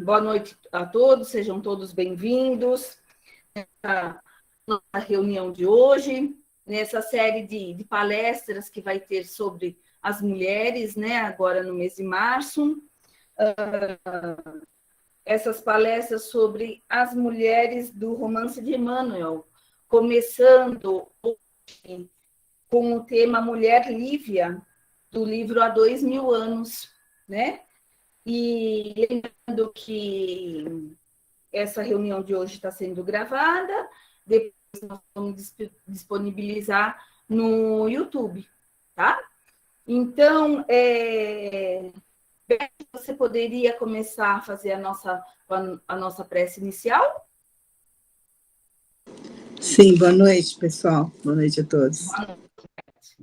Boa noite a todos, sejam todos bem-vindos à nossa reunião de hoje, nessa série de palestras que vai ter sobre as mulheres, né, agora no mês de março. Essas palestras sobre as mulheres do romance de Emmanuel, começando hoje com o tema Mulher Lívia, do livro Há 2000 anos, né? E lembrando que essa reunião de hoje está sendo gravada, depois nós vamos disponibilizar no YouTube, tá? Então, você poderia começar a fazer a nossa prece inicial? Sim, boa noite, pessoal. Boa noite a todos.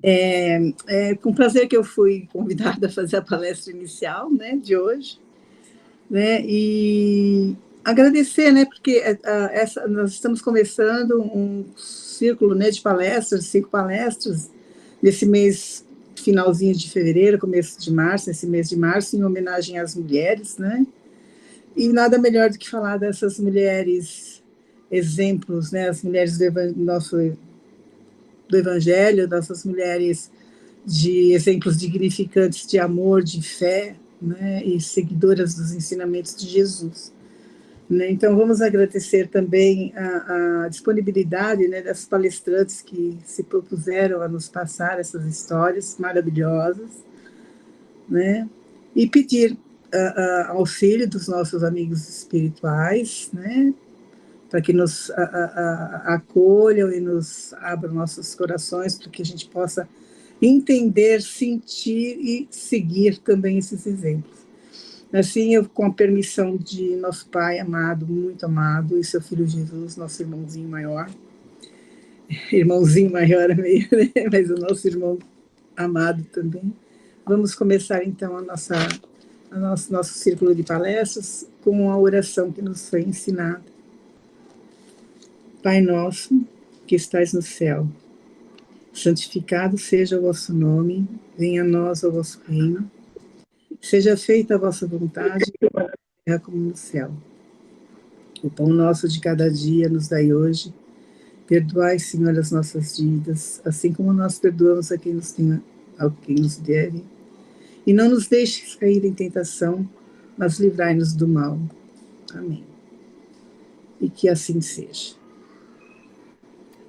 É com prazer que eu fui convidada a fazer a palestra inicial, né, de hoje, né, e agradecer, né, porque nós estamos começando um círculo, né, de palestras, 5 palestras, nesse mês, finalzinho de fevereiro, começo de março, nesse mês de março, em homenagem às mulheres, né, e nada melhor do que falar dessas mulheres exemplos, né, as mulheres do Evangelho, dessas mulheres de exemplos dignificantes de amor, de fé, né, e seguidoras dos ensinamentos de Jesus. Né? Então, vamos agradecer também a disponibilidade, né, das palestrantes que se propuseram a nos passar essas histórias maravilhosas, né, e pedir auxílio dos nossos amigos espirituais, né, para que nos acolham e nos abram nossos corações, para que a gente possa entender, sentir e seguir também esses exemplos. Assim, eu, com a permissão de nosso Pai amado, muito amado, e seu Filho Jesus, nosso irmãozinho maior é meio, né? Mas o nosso irmão amado também, vamos começar então nosso círculo de palestras com a oração que nos foi ensinada. Pai nosso, que estais no céu, santificado seja o vosso nome, venha a nós o vosso reino, seja feita a vossa vontade, na terra como no céu. O pão nosso de cada dia nos dai hoje, perdoai, Senhor, as nossas dívidas, assim como nós perdoamos a quem nos deve, e não nos deixes cair em tentação, mas livrai-nos do mal. Amém. E que assim seja.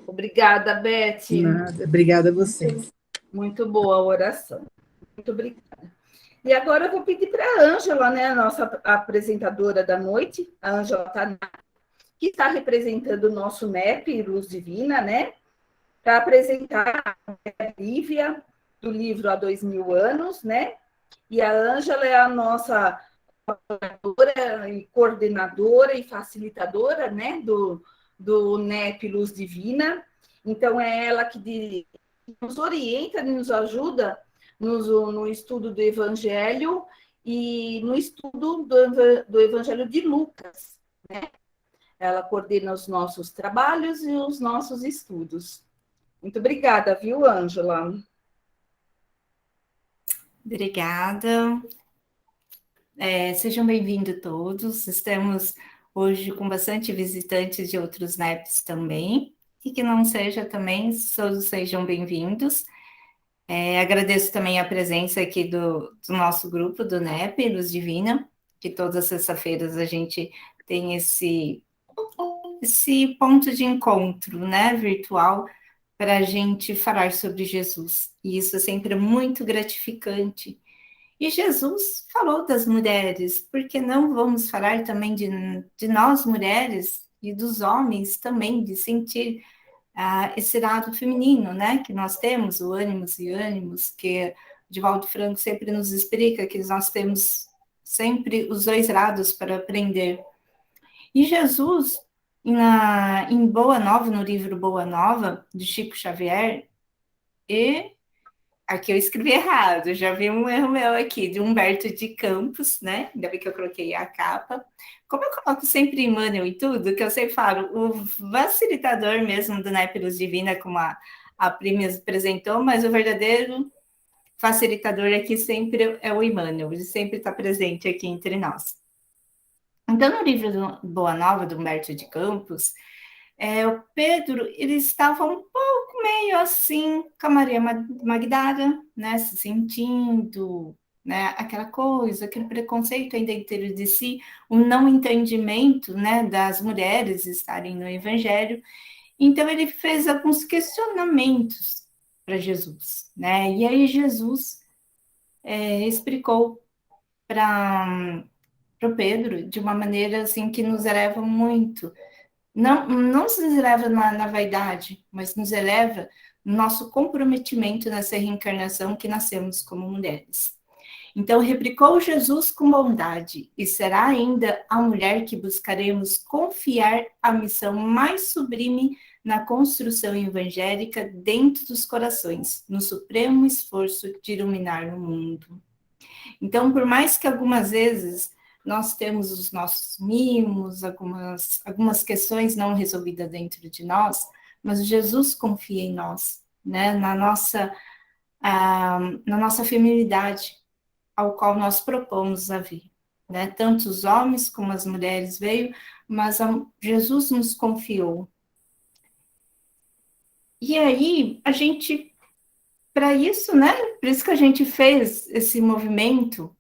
Obrigada, Beth. Nada. Obrigada a vocês. Muito boa a oração. Muito obrigada. E agora eu vou pedir para a Ângela, né, a nossa apresentadora da noite, a Ângela Tanaka, que está representando o nosso NEP, Luz Divina, né, para apresentar a Lívia, do livro Há 2000 anos, né, e a Ângela é a nossa e coordenadora e facilitadora, né, do NEP Luz Divina. Então, é ela que nos orienta, nos ajuda no estudo do Evangelho e no estudo do Evangelho de Lucas, né? Ela coordena os nossos trabalhos e os nossos estudos. Muito obrigada, viu, Ângela? Obrigada. Sejam bem-vindos todos. Estamos hoje com bastante visitantes de outros NEPs também, e que não seja também, todos sejam bem-vindos. Agradeço também a presença aqui do nosso grupo, do NEP, Luz Divina, que todas as sextas-feiras a gente tem esse ponto de encontro, né, virtual, para a gente falar sobre Jesus. E isso é sempre muito gratificante. E Jesus falou das mulheres, por que não vamos falar também de nós mulheres e dos homens também, de sentir esse lado feminino, né, que nós temos, o ânimos e ânimos, que Divaldo Franco sempre nos explica, que nós temos sempre os dois lados para aprender. E Jesus, em Boa Nova, no livro Boa Nova, de Chico Xavier, aqui eu escrevi errado, já vi um erro meu aqui, de Humberto de Campos, né? Ainda bem que eu coloquei a capa. Como eu coloco sempre Emmanuel e tudo, que eu sempre falo, o facilitador mesmo do NEP Luz Divina, como a Pri me apresentou, mas o verdadeiro facilitador aqui sempre é o Emmanuel, ele sempre está presente aqui entre nós. Então, no livro do Boa Nova, do Humberto de Campos, o Pedro, ele estava um pouco meio assim com a Maria Magdala, né, se sentindo, né, aquela coisa, aquele preconceito ainda dentro de si, o não entendimento, né, das mulheres estarem no Evangelho. Então, ele fez alguns questionamentos para Jesus, né, e aí Jesus explicou para o Pedro de uma maneira assim que nos eleva muito. Não nos eleva na vaidade, mas nos eleva no nosso comprometimento nessa reencarnação que nascemos como mulheres. Então, replicou Jesus com bondade, e será ainda a mulher que buscaremos confiar a missão mais sublime na construção evangélica dentro dos corações, no supremo esforço de iluminar o mundo. Então, por mais que algumas vezes nós temos os nossos mimos, algumas questões não resolvidas dentro de nós, mas Jesus confia em nós, né? Na nossa feminilidade, ao qual nós propomos a vir. Né? Tanto os homens como as mulheres veio, mas Jesus nos confiou. E aí, a gente, para isso, né? Por isso que a gente fez esse movimento.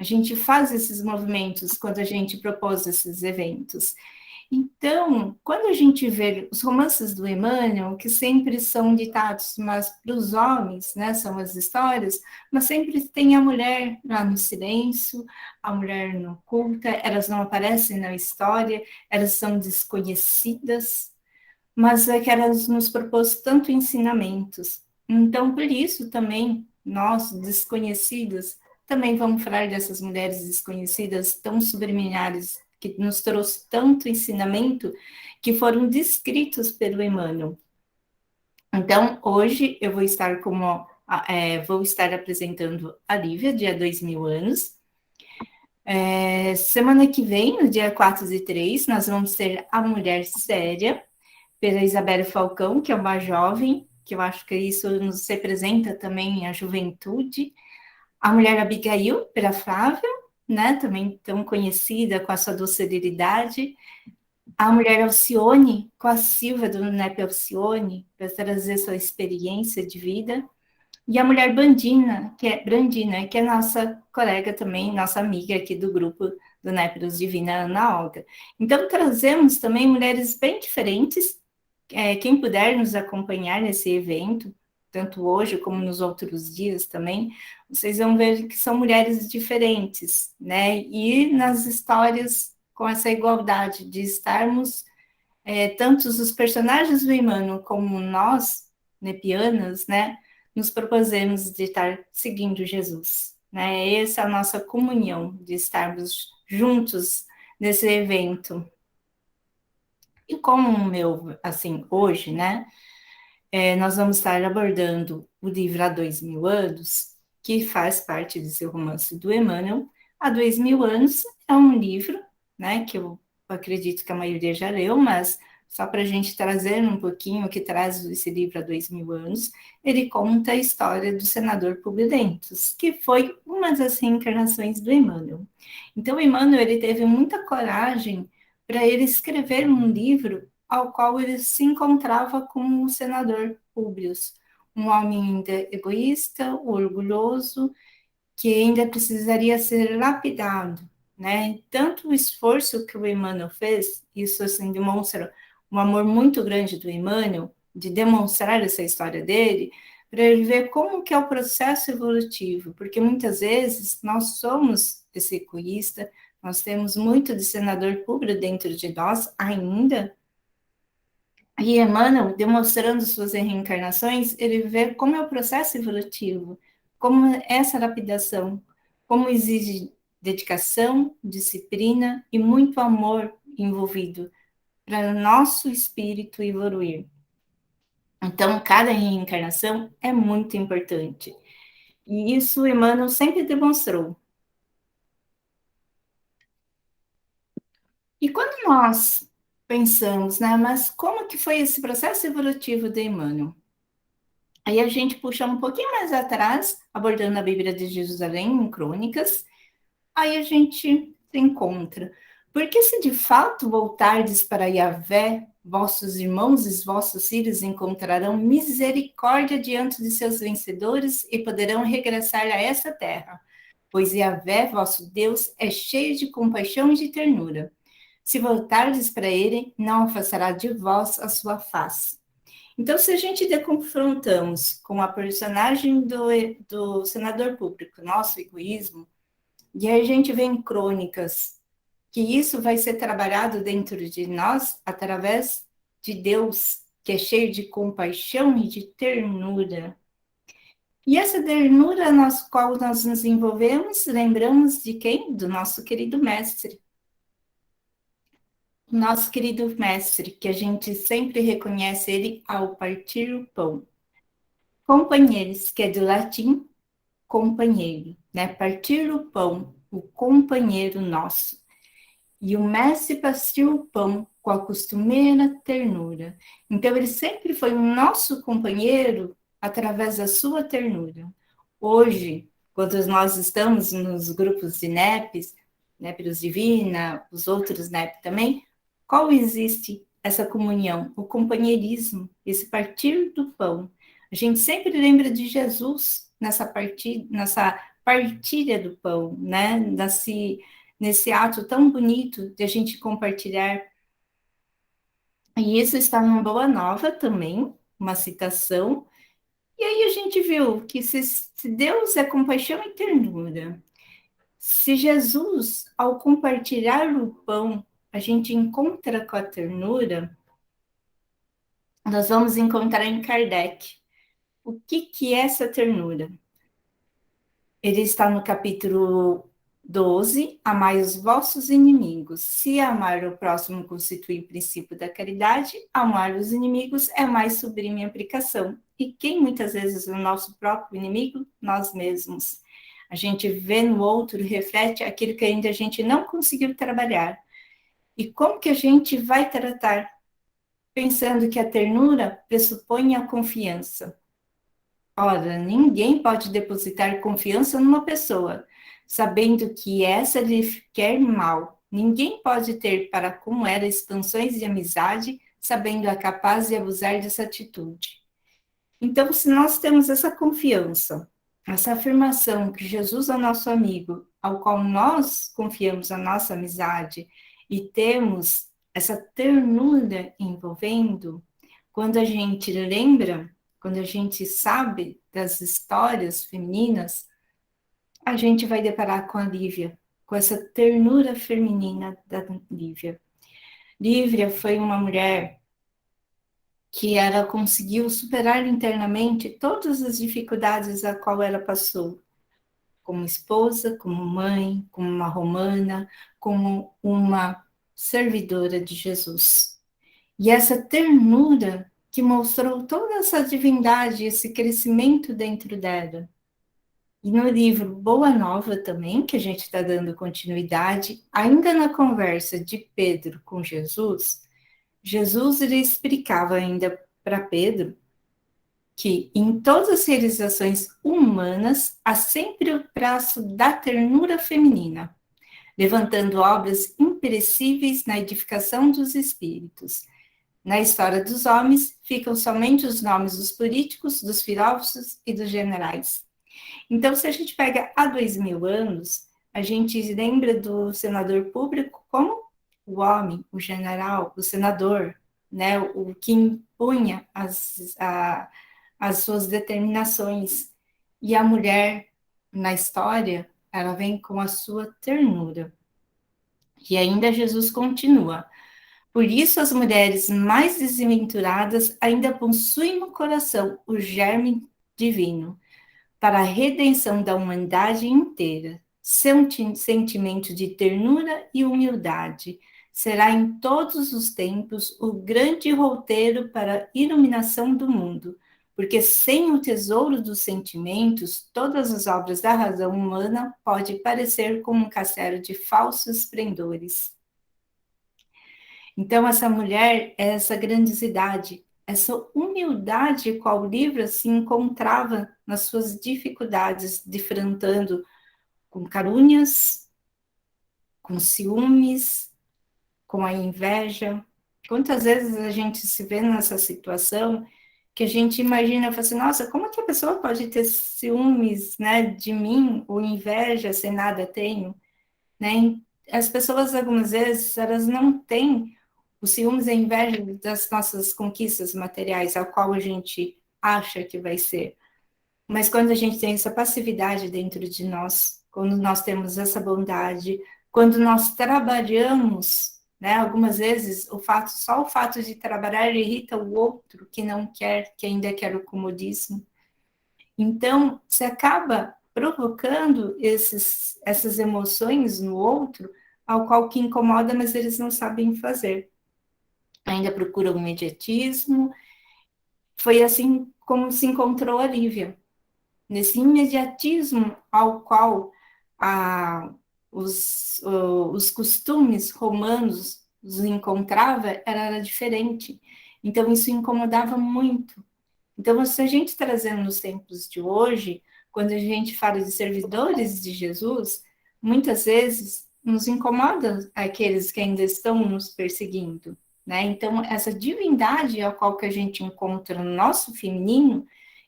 A gente faz esses movimentos quando a gente propôs esses eventos. Então, quando a gente vê os romances do Emmanuel, que sempre são ditados, mas para os homens, né, são as histórias, mas sempre tem a mulher lá no silêncio, a mulher não oculta, elas não aparecem na história, elas são desconhecidas, mas é que elas nos propôs tanto ensinamentos. Então, por isso também, nós, desconhecidos, também vamos falar dessas mulheres desconhecidas, tão subliminares, que nos trouxe tanto ensinamento, que foram descritos pelo Emmanuel. Então, hoje eu vou estar vou estar apresentando a Lívia, dia 2000 anos. Semana que vem, no dia 4 e 3, nós vamos ter A Mulher Séria, pela Isabelle Falcão, que é uma jovem, que eu acho que isso nos representa também a juventude. A Mulher Abigail, pela Flávia, né, também tão conhecida com a sua docilidade. A Mulher Alcione, com a Silvia do NEP Alcione, para trazer sua experiência de vida. E a Mulher Brandina, que é nossa colega também, nossa amiga aqui do grupo do NEP dos Divina, Ana Olga. Então, trazemos também mulheres bem diferentes. Quem puder nos acompanhar nesse evento, tanto hoje como nos outros dias também, vocês vão ver que são mulheres diferentes, né? E nas histórias com essa igualdade de estarmos, tanto os personagens do Emmanuel como nós, nepianas, né? Nos propusemos de estar seguindo Jesus, né? Essa é a nossa comunhão, de estarmos juntos nesse evento. E como o meu, assim, hoje, né? Nós vamos estar abordando o livro Há 2000 Anos, que faz parte desse romance do Emmanuel. Há 2000 Anos é um livro, né, que eu acredito que a maioria já leu, mas só para a gente trazer um pouquinho o que traz esse livro Há 2000 Anos, ele conta a história do senador Publio Lentus, que foi uma das reencarnações do Emmanuel. Então, o Emmanuel, ele teve muita coragem para ele escrever um livro ao qual ele se encontrava com o senador Públio, um homem ainda egoísta, orgulhoso, que ainda precisaria ser lapidado, né? Tanto o esforço que o Emmanuel fez, isso assim demonstra um amor muito grande do Emmanuel, de demonstrar essa história dele, para ele ver como que é o processo evolutivo, porque muitas vezes nós somos esse egoísta, nós temos muito de senador público dentro de nós ainda, e Emmanuel, demonstrando suas reencarnações, ele vê como é o processo evolutivo, como é essa lapidação, como exige dedicação, disciplina e muito amor envolvido para nosso espírito evoluir. Então, cada reencarnação é muito importante. E isso Emmanuel sempre demonstrou. E quando nós pensamos, né, mas como que foi esse processo evolutivo de Emmanuel? Aí a gente puxa um pouquinho mais atrás, abordando a Bíblia de Jerusalém, em Crônicas, aí a gente se encontra. Porque se de fato voltardes para Yahvé, vossos irmãos e vossos filhos encontrarão misericórdia diante de seus vencedores e poderão regressar a essa terra. Pois Yahvé, vosso Deus, é cheio de compaixão e de ternura. Se voltardes para ele, não afastará de vós a sua face. Então, se a gente confrontamos com a personagem do senador público, nosso egoísmo, e aí a gente vê em Crônicas que isso vai ser trabalhado dentro de nós através de Deus, que é cheio de compaixão e de ternura. E essa ternura na qual nós nos envolvemos, lembramos de quem? Do nosso querido mestre. Nosso querido mestre, que a gente sempre reconhece ele ao partir o pão. Companheiros, que é do latim companheiro, né? Partir o pão, o companheiro nosso. E o mestre partiu o pão com a costumeira ternura. Então, ele sempre foi o nosso companheiro através da sua ternura. Hoje, quando nós estamos nos grupos de NEPs, NEPs Divina, os outros NEP também, qual existe essa comunhão? O companheirismo, esse partir do pão. A gente sempre lembra de Jesus nessa partilha do pão, né? Nesse ato tão bonito de a gente compartilhar. E isso está numa Boa Nova também, uma citação. E aí a gente viu que se Deus é compaixão e ternura, se Jesus, ao compartilhar o pão, a gente encontra com a ternura, nós vamos encontrar em Kardec. O que é essa ternura? Ele está no capítulo 12, amai os vossos inimigos. Se amar o próximo constitui o princípio da caridade, amar os inimigos é a mais sublime aplicação. E quem muitas vezes é o nosso próprio inimigo? Nós mesmos. A gente vê no outro, reflete aquilo que ainda a gente não conseguiu trabalhar. E como que a gente vai tratar? Pensando que a ternura pressupõe a confiança. Ora, ninguém pode depositar confiança numa pessoa, sabendo que essa lhe quer mal. Ninguém pode ter para como era expansões de amizade, sabendo a capaz de abusar dessa atitude. Então, se nós temos essa confiança, essa afirmação que Jesus é nosso amigo, ao qual nós confiamos a nossa amizade, e temos essa ternura envolvendo, quando a gente lembra, quando a gente sabe das histórias femininas, a gente vai deparar com a Lívia, com essa ternura feminina da Lívia. Lívia foi uma mulher que ela conseguiu superar internamente todas as dificuldades a qual ela passou, como esposa, como mãe, como uma romana, como uma servidora de Jesus. E essa ternura que mostrou toda essa divindade, esse crescimento dentro dela. E no livro Boa Nova também, que a gente está dando continuidade, ainda na conversa de Pedro com Jesus, Jesus lhe explicava ainda para Pedro que em todas as realizações humanas há sempre o traço da ternura feminina, levantando obras imperecíveis na edificação dos espíritos. Na história dos homens ficam somente os nomes dos políticos, dos filósofos e dos generais. Então, se a gente pega há 2000 anos, a gente lembra do senador público como o homem, o general, o senador, né, o que impunha as suas determinações. E a mulher, na história, ela vem com a sua ternura. E ainda Jesus continua. Por isso, as mulheres mais desventuradas ainda possuem no coração o germe divino, para a redenção da humanidade inteira. Seu sentimento de ternura e humildade será em todos os tempos o grande roteiro para a iluminação do mundo, porque sem o tesouro dos sentimentos, todas as obras da razão humana podem parecer como um castelo de falsos esplendores. Então, essa mulher é essa grandiosidade, essa humildade qual o livro se encontrava nas suas dificuldades, defrontando com calúnias, com ciúmes, com a inveja. Quantas vezes a gente se vê nessa situação que a gente imagina, fala assim, nossa, como que a pessoa pode ter ciúmes, né, de mim, ou inveja sem nada tenho, né? As pessoas, algumas vezes, elas não têm o ciúmes e a inveja das nossas conquistas materiais, ao qual a gente acha que vai ser. Mas quando a gente tem essa passividade dentro de nós, quando nós temos essa bondade, quando nós trabalhamos, né? Algumas vezes só o fato de trabalhar irrita o outro que não quer, que ainda quer o comodismo. Então, você acaba provocando essas emoções no outro, ao qual que incomoda, mas eles não sabem fazer. Ainda procuram o imediatismo. Foi assim como se encontrou a Lívia. Nesse imediatismo ao qual os costumes romanos os encontrava, era diferente. Então, isso incomodava muito. Então, se a gente trazendo nos tempos de hoje, quando a gente fala de servidores de Jesus, muitas vezes nos incomoda aqueles que ainda estão nos perseguindo, né? Então, essa divindade a qual que a gente encontra no nosso feminino,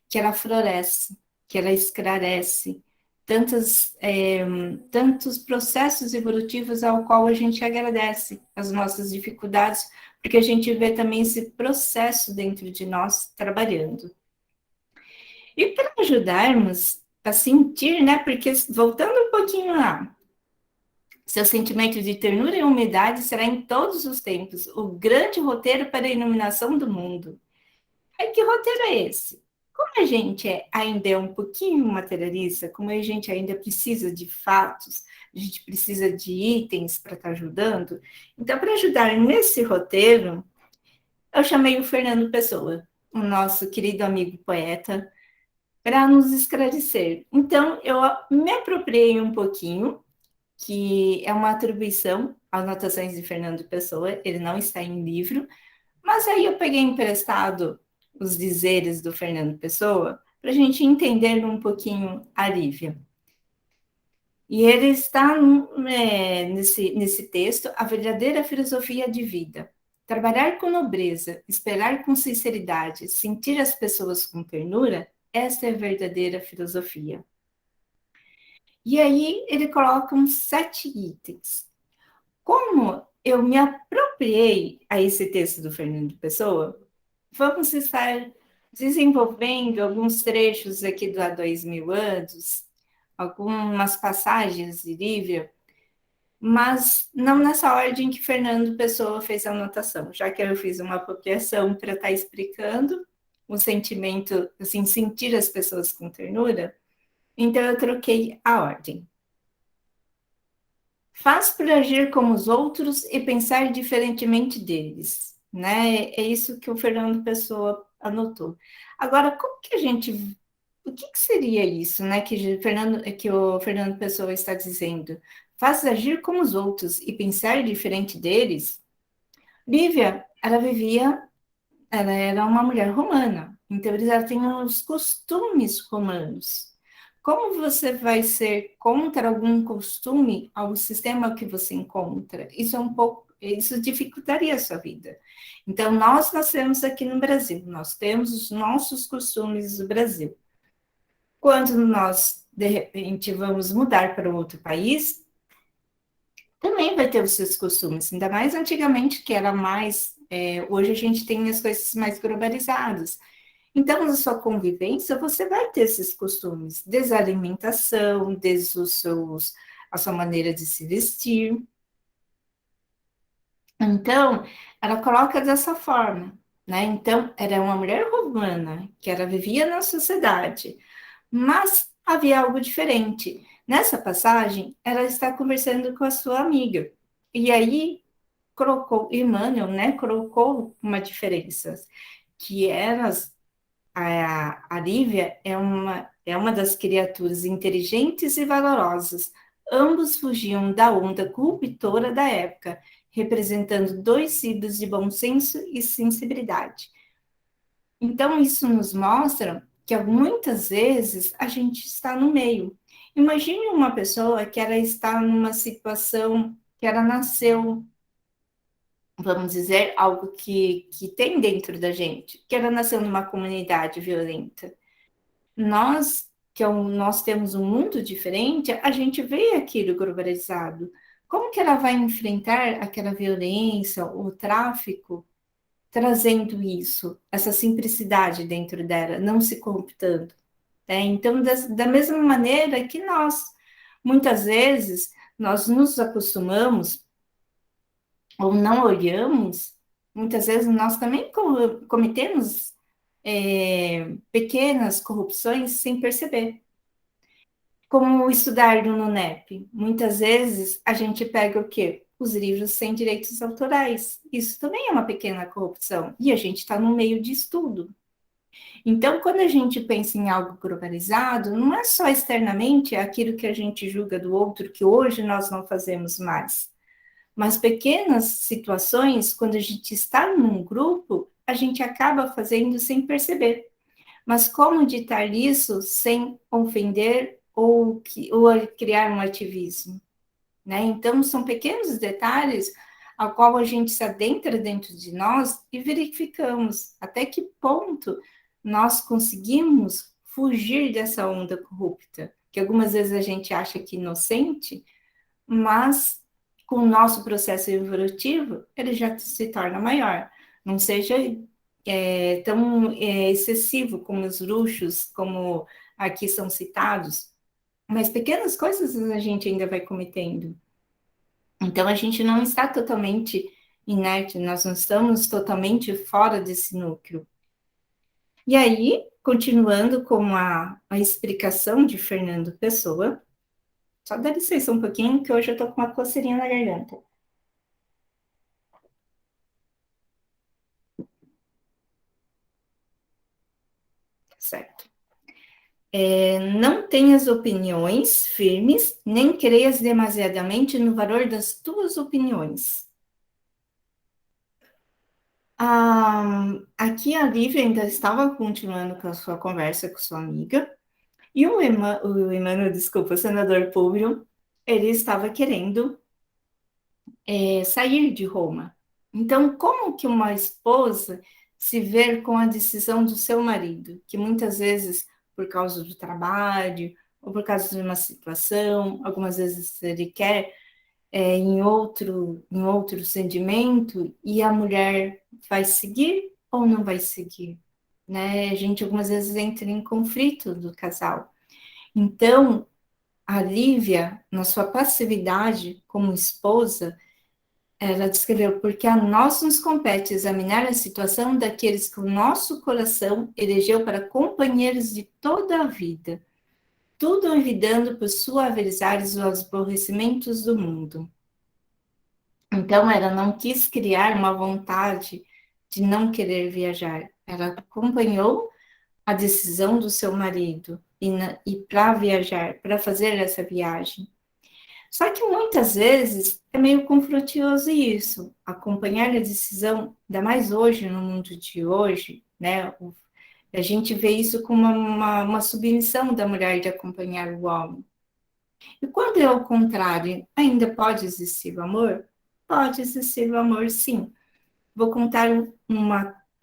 que ela floresce, que ela esclarece tantos processos evolutivos ao qual a gente agradece as nossas dificuldades, porque a gente vê também esse processo dentro de nós trabalhando. E para ajudarmos a sentir, né, porque voltando um pouquinho lá, seu sentimento de ternura e umidade será em todos os tempos o grande roteiro para a iluminação do mundo. Aí que roteiro é esse? Como a gente ainda é um pouquinho materialista, como a gente ainda precisa de fatos, a gente precisa de itens para estar ajudando, então, para ajudar nesse roteiro, eu chamei o Fernando Pessoa, o nosso querido amigo poeta, para nos esclarecer. Então, eu me apropriei um pouquinho, que é uma atribuição às anotações de Fernando Pessoa, ele não está em livro, mas aí eu peguei emprestado os dizeres do Fernando Pessoa para a gente entender um pouquinho a Lívia. E ele está nesse texto, a verdadeira filosofia de vida. Trabalhar com nobreza, esperar com sinceridade, sentir as pessoas com ternura, essa é a verdadeira filosofia. E aí ele coloca uns 7 itens. Como eu me apropriei a esse texto do Fernando Pessoa, vamos estar desenvolvendo alguns trechos aqui do Há 2000 anos, algumas passagens de Lívia, mas não nessa ordem que Fernando Pessoa fez a anotação, já que eu fiz uma apropriação para estar explicando o sentimento, assim, sentir as pessoas com ternura, então eu troquei a ordem. Faz por agir como os outros e pensar diferentemente deles, né? É isso que o Fernando Pessoa anotou. Agora, como que a gente... O que seria isso, né, que o Fernando Pessoa está dizendo? Faz agir como os outros e pensar diferente deles? Lívia, ela era uma mulher romana, então ela tem os costumes romanos. Como você vai ser contra algum costume ao sistema que você encontra? Isso dificultaria a sua vida. Então, nós nascemos aqui no Brasil, nós temos os nossos costumes do Brasil. Quando nós, de repente, vamos mudar para outro país, também vai ter os seus costumes, ainda mais antigamente, que era mais... hoje a gente tem as coisas mais globalizadas. Então, na sua convivência, você vai ter esses costumes, desde a alimentação, desde a sua maneira de se vestir. Então, ela coloca dessa forma, né? Então, era uma mulher romana, que ela vivia na sociedade, mas havia algo diferente. Nessa passagem, ela está conversando com a sua amiga, e aí Emmanuel, né, colocou uma diferença, que a Lívia é uma das criaturas inteligentes e valorosas. Ambos fugiam da onda corruptora da época, representando 2 siglos de bom senso e sensibilidade. Então, isso nos mostra que muitas vezes a gente está no meio. Imagine uma pessoa que ela está numa situação que ela nasceu, vamos dizer, algo que tem dentro da gente, que ela nasceu numa comunidade violenta. Nós temos um mundo diferente, a gente vê aquilo globalizado. Como que ela vai enfrentar aquela violência, o tráfico, trazendo isso, essa simplicidade dentro dela, não se corruptando? Né? Então, da mesma maneira que muitas vezes, nós nos acostumamos ou não olhamos, muitas vezes nós também cometemos pequenas corrupções sem perceber. Como estudar no NEP? Muitas vezes a gente pega o quê? Os livros sem direitos autorais. Isso também é uma pequena corrupção. E a gente está no meio de estudo. Então, quando a gente pensa em algo globalizado, não é só externamente aquilo que a gente julga do outro, que hoje nós não fazemos mais. Mas pequenas situações, quando a gente está num grupo, a gente acaba fazendo sem perceber. Mas como ditar isso sem ofender ou criar um ativismo? Né? Então, são pequenos detalhes ao qual a gente se adentra dentro de nós e verificamos até que ponto nós conseguimos fugir dessa onda corrupta, que algumas vezes a gente acha que é inocente, mas com o nosso processo evolutivo, ele já se torna maior. Não seja tão excessivo como os luxos, como aqui são citados, mas pequenas coisas a gente ainda vai cometendo. Então, a gente não está totalmente inerte, nós não estamos totalmente fora desse núcleo. E aí, continuando com a explicação de Fernando Pessoa, só dá licença um pouquinho, que hoje eu estou com uma coceirinha na garganta. Certo. Não tenhas opiniões firmes, nem creias demasiadamente no valor das tuas opiniões. Aqui a Lívia ainda estava continuando com a sua conversa com sua amiga, e o Emmanuel, desculpa, o senador Públio, ele estava querendo sair de Roma. Então, como que uma esposa se vê com a decisão do seu marido, que muitas vezes, por causa do trabalho, ou por causa de uma situação, algumas vezes ele quer em outro sentimento, e a mulher vai seguir ou não vai seguir? Né? A gente algumas vezes entra em conflito do casal. Então, a Lívia, na sua passividade como esposa, ela descreveu: porque a nós nos compete examinar a situação daqueles que o nosso coração elegeu para companheiros de toda a vida, tudo envidando por suavizar os aborrecimentos do mundo. Então, ela não quis criar uma vontade de não querer viajar. Ela acompanhou a decisão do seu marido e para viajar, para fazer essa viagem. Só que muitas vezes é meio conflituoso isso, acompanhar a decisão, ainda mais hoje, no mundo de hoje, né? A gente vê isso como uma submissão da mulher de acompanhar o homem. E quando é o contrário, ainda pode existir o amor? Pode existir o amor, sim. Vou contar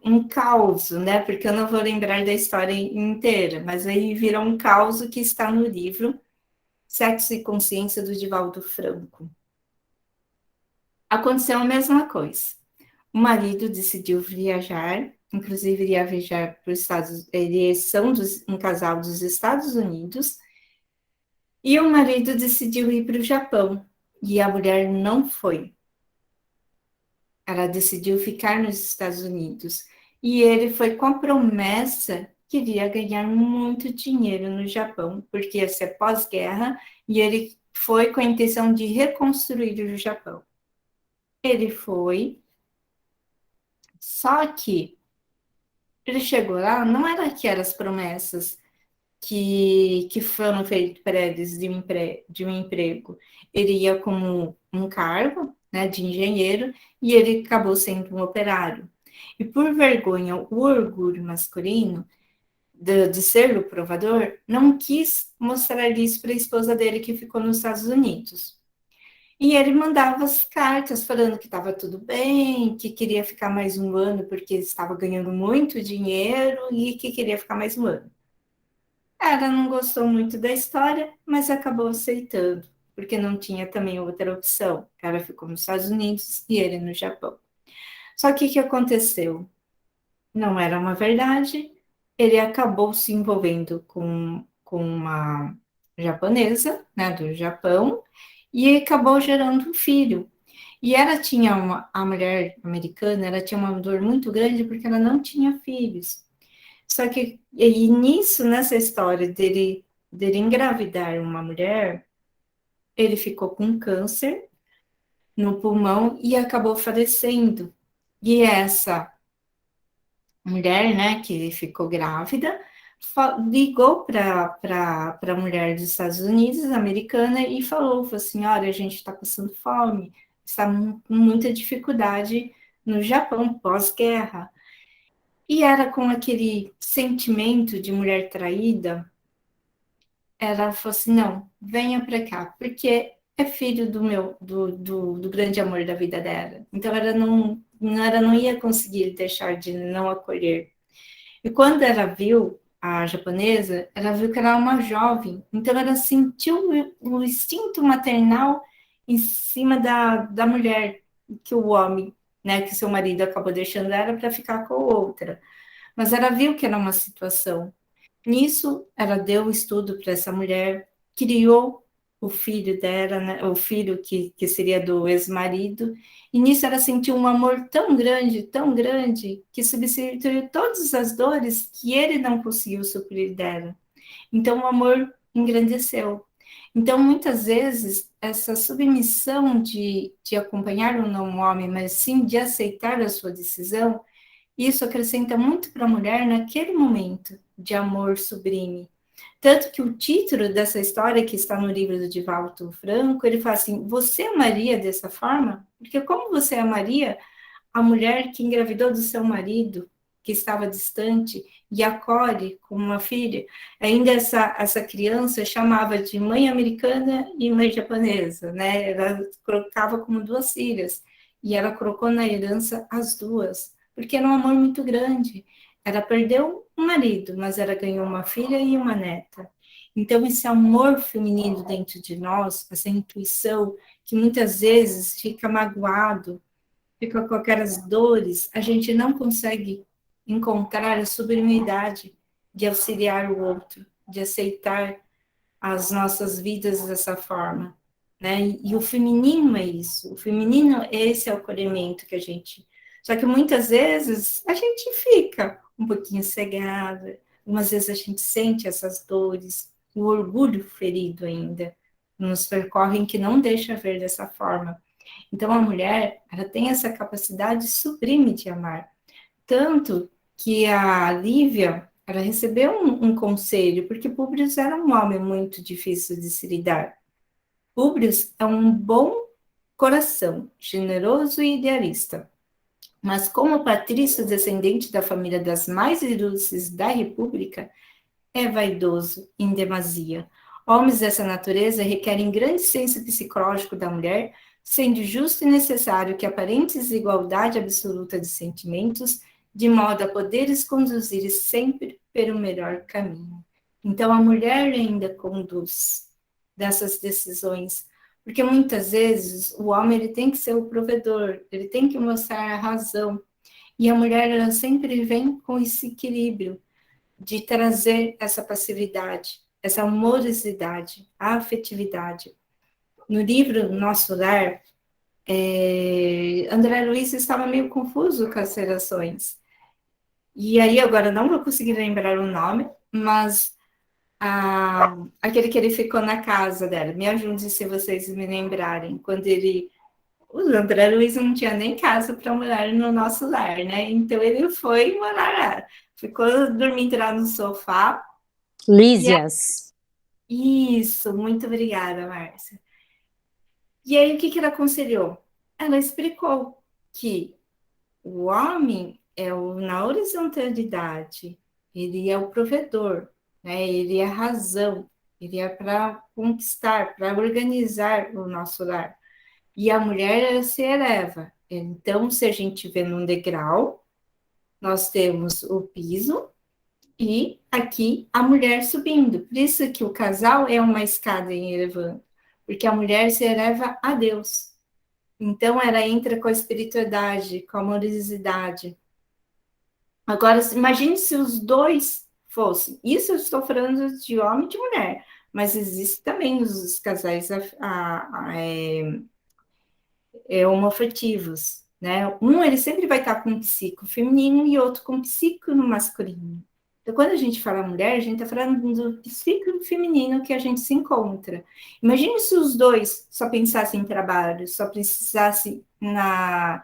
um caos, né? Porque eu não vou lembrar da história inteira, mas aí virou um caos que está no livro Sexo e Consciência, do Divaldo Franco. Aconteceu a mesma coisa. O marido decidiu viajar, inclusive iria viajar para os Estados Unidos, eles são um casal dos Estados Unidos, e o marido decidiu ir para o Japão, e a mulher não foi. Ela decidiu ficar nos Estados Unidos, e ele foi com a promessa que iria ganhar muito dinheiro no Japão, porque ia ser pós-guerra, e ele foi com a intenção de reconstruir o Japão. Ele foi, só que ele chegou lá, não era aquelas promessas que foram feitas para eles de um emprego. Ele ia como um cargo, né, de engenheiro, e ele acabou sendo um operário. E por vergonha, o orgulho masculino de ser o provador, não quis mostrar isso para a esposa dele que ficou nos Estados Unidos. E ele mandava as cartas falando que estava tudo bem, que queria ficar mais um ano porque estava ganhando muito dinheiro e que queria ficar mais um ano. Ela não gostou muito da história, mas acabou aceitando, porque não tinha também outra opção. Ela ficou nos Estados Unidos e ele no Japão. Só que o que aconteceu? Não era uma verdade, ele acabou se envolvendo com uma japonesa, né, do Japão, e acabou gerando um filho. E ela tinha a mulher americana, ela tinha uma dor muito grande porque ela não tinha filhos. Só que, e nisso, nessa história dele engravidar uma mulher, ele ficou com câncer no pulmão e acabou falecendo. E essa mulher, né, que ficou grávida, ligou para a mulher dos Estados Unidos, americana, e falou assim, olha, a gente está passando fome, está com muita dificuldade no Japão, pós-guerra. E era com aquele sentimento de mulher traída, ela falou assim, não, venha para cá, porque é filho do grande amor da vida dela. Então, ela não ia conseguir deixar de não acolher. E quando ela viu a japonesa, ela viu que ela era uma jovem, então ela sentiu o instinto maternal em cima da mulher, que o homem, né, que seu marido acabou deixando ela para ficar com outra. Mas ela viu que era uma situação. Nisso, ela deu o estudo para essa mulher, criou o filho dela, né, o filho que seria do ex-marido, e nisso ela sentiu um amor tão grande, que substituiu todas as dores que ele não conseguiu suprir dela. Então, o amor engrandeceu. Então, muitas vezes, essa submissão de acompanhar ou não um homem, mas sim de aceitar a sua decisão, isso acrescenta muito para a mulher naquele momento de amor sublime. Tanto que o título dessa história, que está no livro do Divaldo Franco, ele fala assim: você amaria dessa forma? Porque como você amaria a mulher que engravidou do seu marido, que estava distante, e acolhe como uma filha? Ainda essa criança chamava de mãe americana e mãe japonesa, né? Ela colocava como duas filhas, e ela colocou na herança as duas, porque era um amor muito grande. Ela perdeu um marido, mas ela ganhou uma filha e uma neta. Então, esse amor feminino dentro de nós, essa intuição, que muitas vezes fica magoado, fica com aquelas dores, a gente não consegue encontrar a sublimidade de auxiliar o outro, de aceitar as nossas vidas dessa forma, né? E o feminino é isso, o feminino, esse é o acolhimento que a gente... Só que muitas vezes a gente fica um pouquinho cegada, algumas vezes a gente sente essas dores, o orgulho ferido ainda, nos percorrem que não deixa ver dessa forma. Então, a mulher, ela tem essa capacidade sublime de amar. Tanto que a Lívia, ela recebeu um conselho, porque Públio era um homem muito difícil de se lidar. Públio é um bom coração, generoso e idealista. Mas como patrício descendente da família das mais ilustres da República, é vaidoso em demasia. Homens dessa natureza requerem grande senso psicológico da mulher, sendo justo e necessário que aparente desigualdade absoluta de sentimentos, de modo a poderes conduzir sempre pelo melhor caminho. Então, a mulher ainda conduz dessas decisões, porque muitas vezes o homem ele tem que ser o provedor, ele tem que mostrar a razão, e a mulher ela sempre vem com esse equilíbrio, de trazer essa passividade, essa amorosidade, a afetividade. No livro Nosso Lar, André Luiz estava meio confuso com as relações. E aí, agora não vou conseguir lembrar o nome, mas aquele que ele ficou na casa dela, me ajude se vocês me lembrarem, quando ele... O André Luiz não tinha nem casa para morar no Nosso Lar, né? Então ele foi morar lá. Ficou dormindo lá no sofá. Lísias. Isso, muito obrigada, Márcia. E aí, o que ela aconselhou? Ela explicou que o homem, na horizontalidade, ele é o provedor, né? Ele é a razão, ele é para conquistar, para organizar o nosso lar. E a mulher, ela se eleva. Então, se a gente vê num degrau, nós temos o piso e aqui a mulher subindo. Por isso que o casal é uma escada em elevando, porque a mulher se eleva a Deus. Então, ela entra com a espiritualidade, com a amorosidade. Agora, imagine se os dois fossem. Isso eu estou falando de homem e de mulher, mas existe também os casais homoafetivos, né? Um, ele sempre vai estar com um psico feminino e outro com um psico no masculino. Então, quando a gente fala mulher, a gente está falando do psico feminino que a gente se encontra. Imagine se os dois só pensassem em trabalho, só precisassem na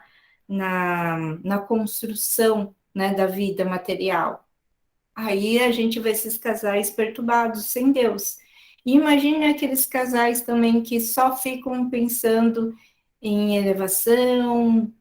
construção, né, da vida material. Aí a gente vê esses casais perturbados, sem Deus. E imagine aqueles casais também que só ficam pensando em elevação,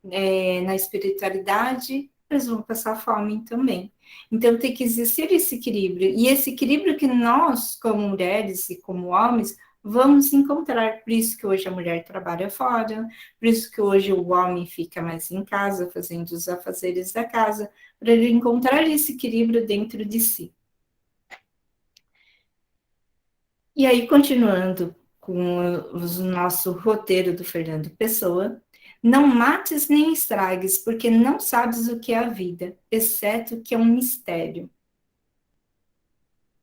na espiritualidade, eles vão passar fome também. Então tem que existir esse equilíbrio. E esse equilíbrio que nós, como mulheres e como homens, vamos encontrar. Por isso que hoje a mulher trabalha fora, por isso que hoje o homem fica mais em casa, fazendo os afazeres da casa, para ele encontrar esse equilíbrio dentro de si. E aí, continuando com o nosso roteiro do Fernando Pessoa, não mates nem estragues, porque não sabes o que é a vida, exceto que é um mistério.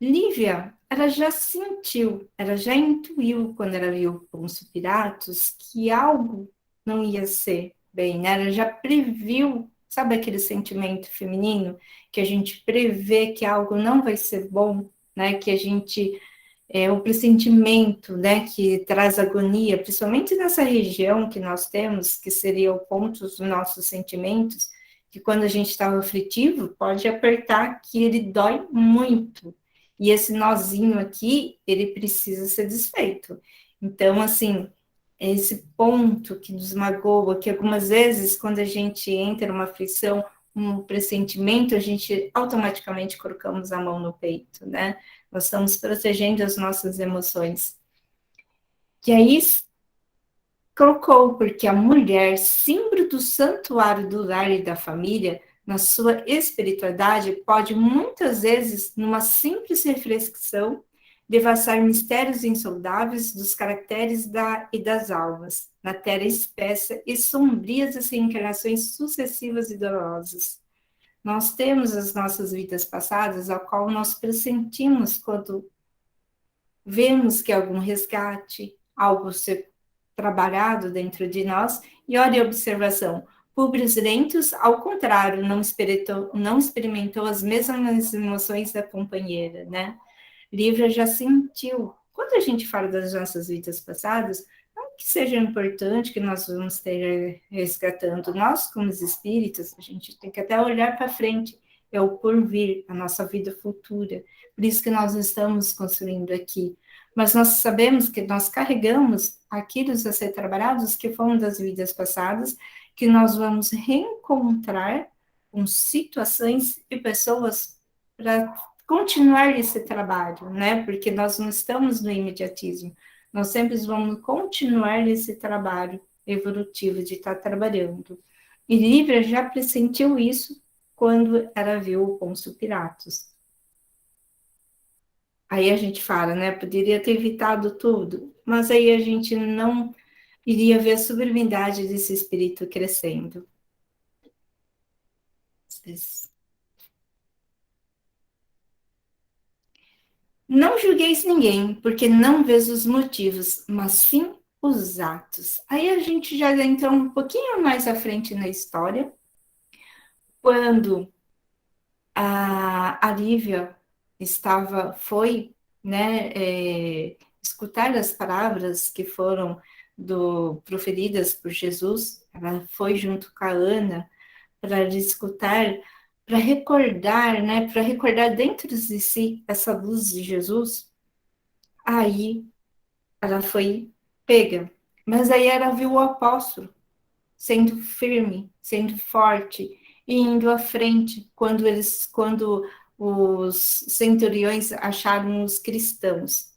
Lívia, ela já sentiu, ela já intuiu quando ela viu Pôncio Pilatos que algo não ia ser bem, né? Ela já previu, sabe aquele sentimento feminino que a gente prevê que algo não vai ser bom, né? Que a gente o pressentimento, né, que traz agonia, principalmente nessa região que nós temos, que seria o ponto dos nossos sentimentos, que quando a gente está aflitivo, pode apertar que ele dói muito. E esse nozinho aqui, ele precisa ser desfeito. Então, assim, esse ponto que nos magoa, que algumas vezes, quando a gente entra numa aflição, um pressentimento, a gente automaticamente colocamos a mão no peito, né? Nós estamos protegendo as nossas emoções. E aí colocou, porque a mulher, símbolo do santuário do lar e da família, na sua espiritualidade, pode muitas vezes, numa simples reflexão, devassar mistérios insondáveis dos caracteres e das almas, na terra espessa e sombrias das reencarnações sucessivas e dolorosas. Nós temos as nossas vidas passadas, a qual nós pressentimos quando vemos que algum resgate, algo ser trabalhado dentro de nós, e olha a observação, Publius Lentus, ao contrário, não experimentou as mesmas emoções da companheira, né? Lívia já sentiu. Quando a gente fala das nossas vidas passadas, não que seja importante que nós vamos ter resgatando, nós como espíritas, a gente tem que até olhar para frente, é o porvir, a nossa vida futura, por isso que nós estamos construindo aqui. Mas nós sabemos que nós carregamos aquilo a ser trabalhados que foram das vidas passadas, que nós vamos reencontrar com situações e pessoas para continuar esse trabalho, né? Porque nós não estamos no imediatismo, nós sempre vamos continuar esse trabalho evolutivo de estar trabalhando. E Lívia já pressentiu isso quando ela viu o Pôncio Pilatos. Aí a gente fala, né? Poderia ter evitado tudo, mas aí a gente não iria ver a sublimidade desse espírito crescendo. Não julgueis ninguém, porque não vês os motivos, mas sim os atos. Aí a gente já entra um pouquinho mais à frente na história, quando a Lívia foi, né, escutar as palavras que foram proferidas por Jesus, ela foi junto com a Ana para escutar, para recordar, né, para recordar dentro de si essa luz de Jesus. Aí ela foi pega, mas aí ela viu o apóstolo sendo firme, sendo forte, e indo à frente, quando os centuriões acharam os cristãos.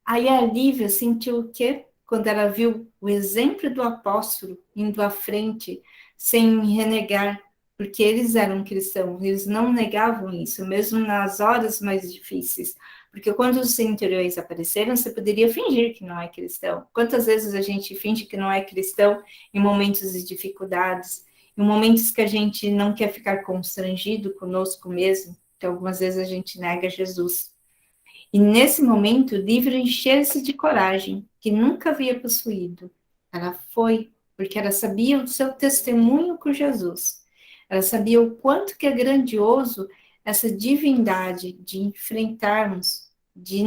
Aí a Lívia sentiu o quê? Quando ela viu o exemplo do apóstolo indo à frente, sem renegar, porque eles eram cristãos, eles não negavam isso, mesmo nas horas mais difíceis. Porque quando os centuriões apareceram, você poderia fingir que não é cristão. Quantas vezes a gente finge que não é cristão em momentos de dificuldades, em momentos que a gente não quer ficar constrangido conosco mesmo, que algumas vezes a gente nega Jesus. E nesse momento, Lívia encheu-se de coragem, que nunca havia possuído. Ela foi, porque ela sabia o seu testemunho com Jesus. Ela sabia o quanto que é grandioso essa divindade de enfrentarmos, de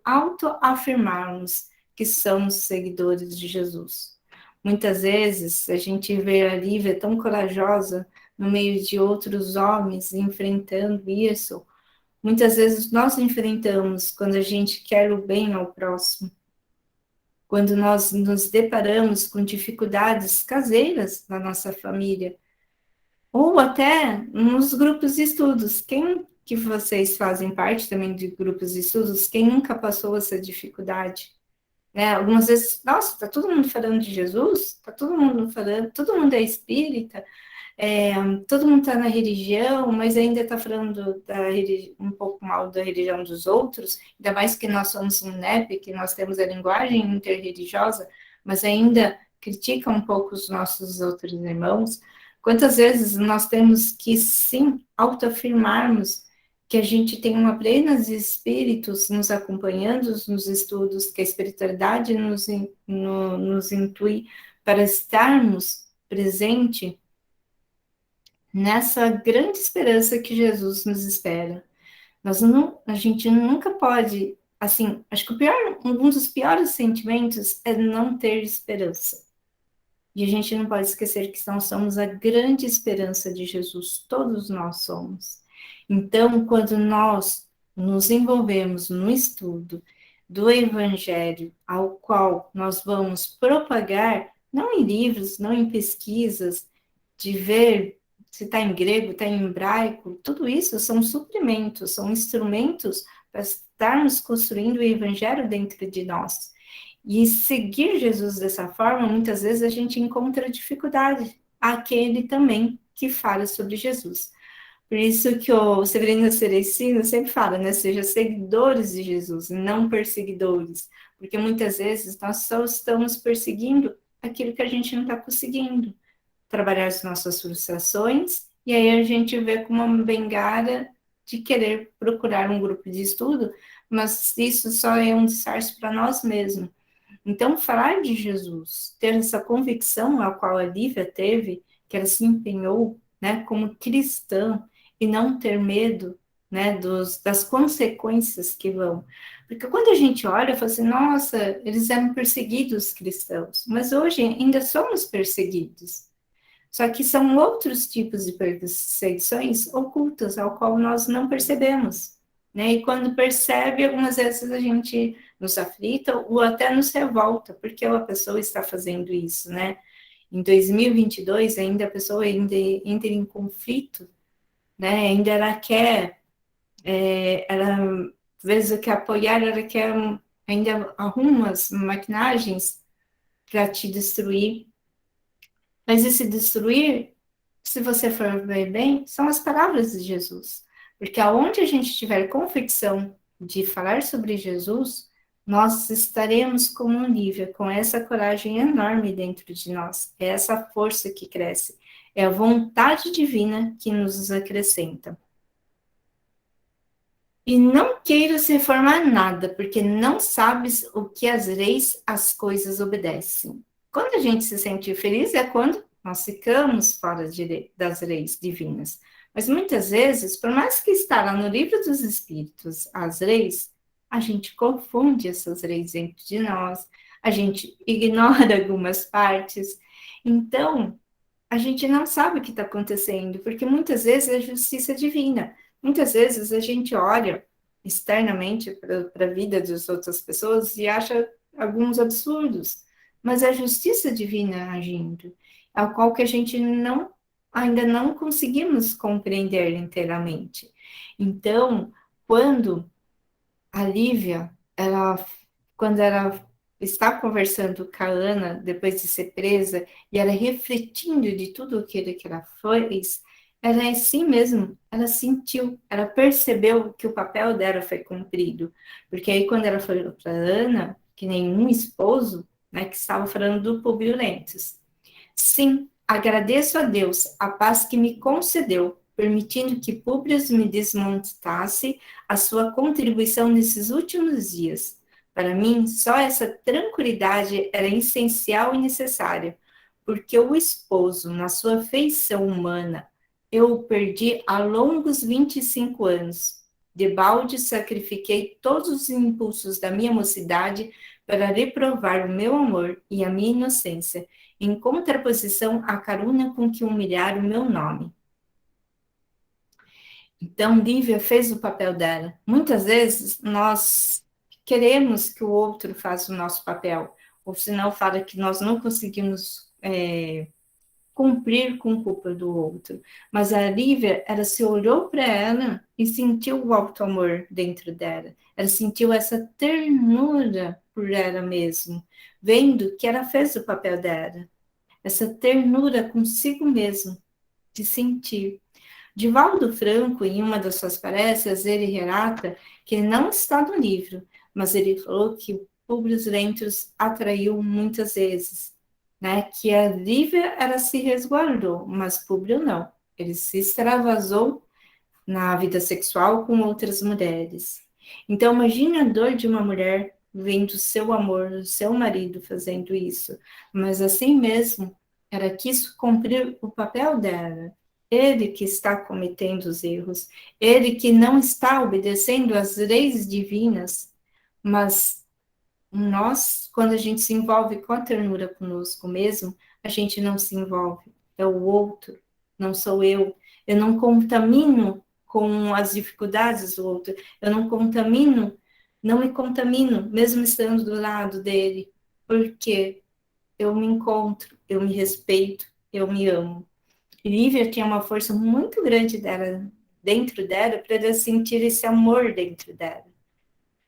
autoafirmarmos que somos seguidores de Jesus. Muitas vezes a gente vê a Lívia tão corajosa no meio de outros homens enfrentando isso. Muitas vezes nós enfrentamos quando a gente quer o bem ao próximo, quando nós nos deparamos com dificuldades caseiras na nossa família, ou até nos grupos de estudos. Quem que vocês fazem parte também de grupos de estudos, quem nunca passou essa dificuldade? Né? Algumas vezes, nossa, está todo mundo falando de Jesus, está todo mundo falando, todo mundo é espírita, todo mundo está na religião, mas ainda está falando um pouco mal da religião dos outros, ainda mais que nós somos um NEP, que nós temos a linguagem interreligiosa, mas ainda critica um pouco os nossos outros irmãos. Quantas vezes nós temos que, sim, autoafirmarmos que a gente tem uma plena de espíritos nos acompanhando nos estudos, que a espiritualidade nos intui para estarmos presente nessa grande esperança que Jesus nos espera. A gente nunca pode, assim, acho que um dos piores sentimentos é não ter esperança. E a gente não pode esquecer que nós somos a grande esperança de Jesus, todos nós somos. Então, quando nós nos envolvemos no estudo do Evangelho, ao qual nós vamos propagar, não em livros, não em pesquisas, de ver se está em grego, está em hebraico, tudo isso são suprimentos, são instrumentos para estarmos construindo o Evangelho dentro de nós. E seguir Jesus dessa forma, muitas vezes a gente encontra dificuldade. Aquele também que fala sobre Jesus. Por isso que o Severino Cerecino sempre fala, né? Seja seguidores de Jesus, não perseguidores. Porque muitas vezes nós só estamos perseguindo aquilo que a gente não está conseguindo. Trabalhar as nossas frustrações, e aí a gente vê como uma bengala de querer procurar um grupo de estudo, mas isso só é um disfarce para nós mesmos. Então, falar de Jesus, ter essa convicção a qual a Lívia teve, que ela se empenhou, né, como cristã, e não ter medo, né, das consequências que vão. Porque quando a gente olha, fala assim, nossa, eles eram perseguidos cristãos, mas hoje ainda somos perseguidos. Só que são outros tipos de perseguições ocultas, ao qual nós não percebemos. Né? E quando percebe, algumas vezes a gente nos aflita ou até nos revolta, porque a pessoa está fazendo isso, né? Em 2022, ainda a pessoa ainda entra em conflito, né? Ainda ela quer, às vezes quer apoiar, ela quer, ainda arruma as maquinagens para te destruir. Mas esse destruir, se você for ver bem, são as palavras de Jesus. Porque aonde a gente tiver convicção de falar sobre Jesus, nós estaremos como Lívia, com essa coragem enorme dentro de nós. É essa força que cresce. É a vontade divina que nos acrescenta. E não queiras reformar nada, porque não sabes o que as leis, as coisas obedecem. Quando a gente se sente feliz é quando nós ficamos fora das leis divinas. Mas muitas vezes, por mais que está lá no livro dos Espíritos, as leis, a gente confunde essas leis dentro de nós, a gente ignora algumas partes. Então, a gente não sabe o que está acontecendo, porque muitas vezes é justiça divina. Muitas vezes a gente olha externamente para a vida das outras pessoas e acha alguns absurdos, mas é a justiça divina agindo, ao qual que a gente não ainda não conseguimos compreender inteiramente. Então, quando a Lívia, quando ela está conversando com a Ana, depois de ser presa, e ela refletindo de tudo aquilo que ela fez, ela em si mesmo, ela sentiu, ela percebeu que o papel dela foi cumprido. Porque aí, quando ela falou para Ana, que nenhum esposo, né, que estava falando do Publio Lentulus, sim, agradeço a Deus a paz que me concedeu, permitindo que Públio me desmontasse a sua contribuição nesses últimos dias. Para mim, só essa tranquilidade era essencial e necessária, porque o esposo, na sua feição humana, eu o perdi há longos 25 anos. Debalde sacrifiquei todos os impulsos da minha mocidade para reprovar o meu amor e a minha inocência, em contraposição à caruna com que humilhar o meu nome. Então, Lívia fez o papel dela. Muitas vezes, nós queremos que o outro faça o nosso papel, ou senão fala que nós não conseguimos cumprir com culpa do outro. Mas a Lívia, ela se olhou para ela e sentiu o alto amor dentro dela. Ela sentiu essa ternura por ela mesma, vendo que ela fez o papel dela. Essa ternura consigo mesmo, de sentir. Divaldo Franco, em uma das suas palestras, ele relata que não está no livro, mas ele falou que Publio Lentulus atraiu muitas vezes, né? Que a Lívia, ela se resguardou, mas Publio não. Ele se extravasou na vida sexual com outras mulheres. Então, imagine a dor de uma mulher vendo seu amor, o seu marido fazendo isso, mas assim mesmo, ela quis cumprir o papel dela. Ele que está cometendo os erros, ele que não está obedecendo às leis divinas, mas nós, quando a gente se envolve com a ternura conosco mesmo, a gente não se envolve, é o outro, não sou eu. Eu não contamino com as dificuldades do outro, eu não me contamino, mesmo estando do lado dele, porque eu me encontro, eu me respeito, eu me amo. E Lívia tinha uma força muito grande dentro dela, para ela sentir esse amor dentro dela,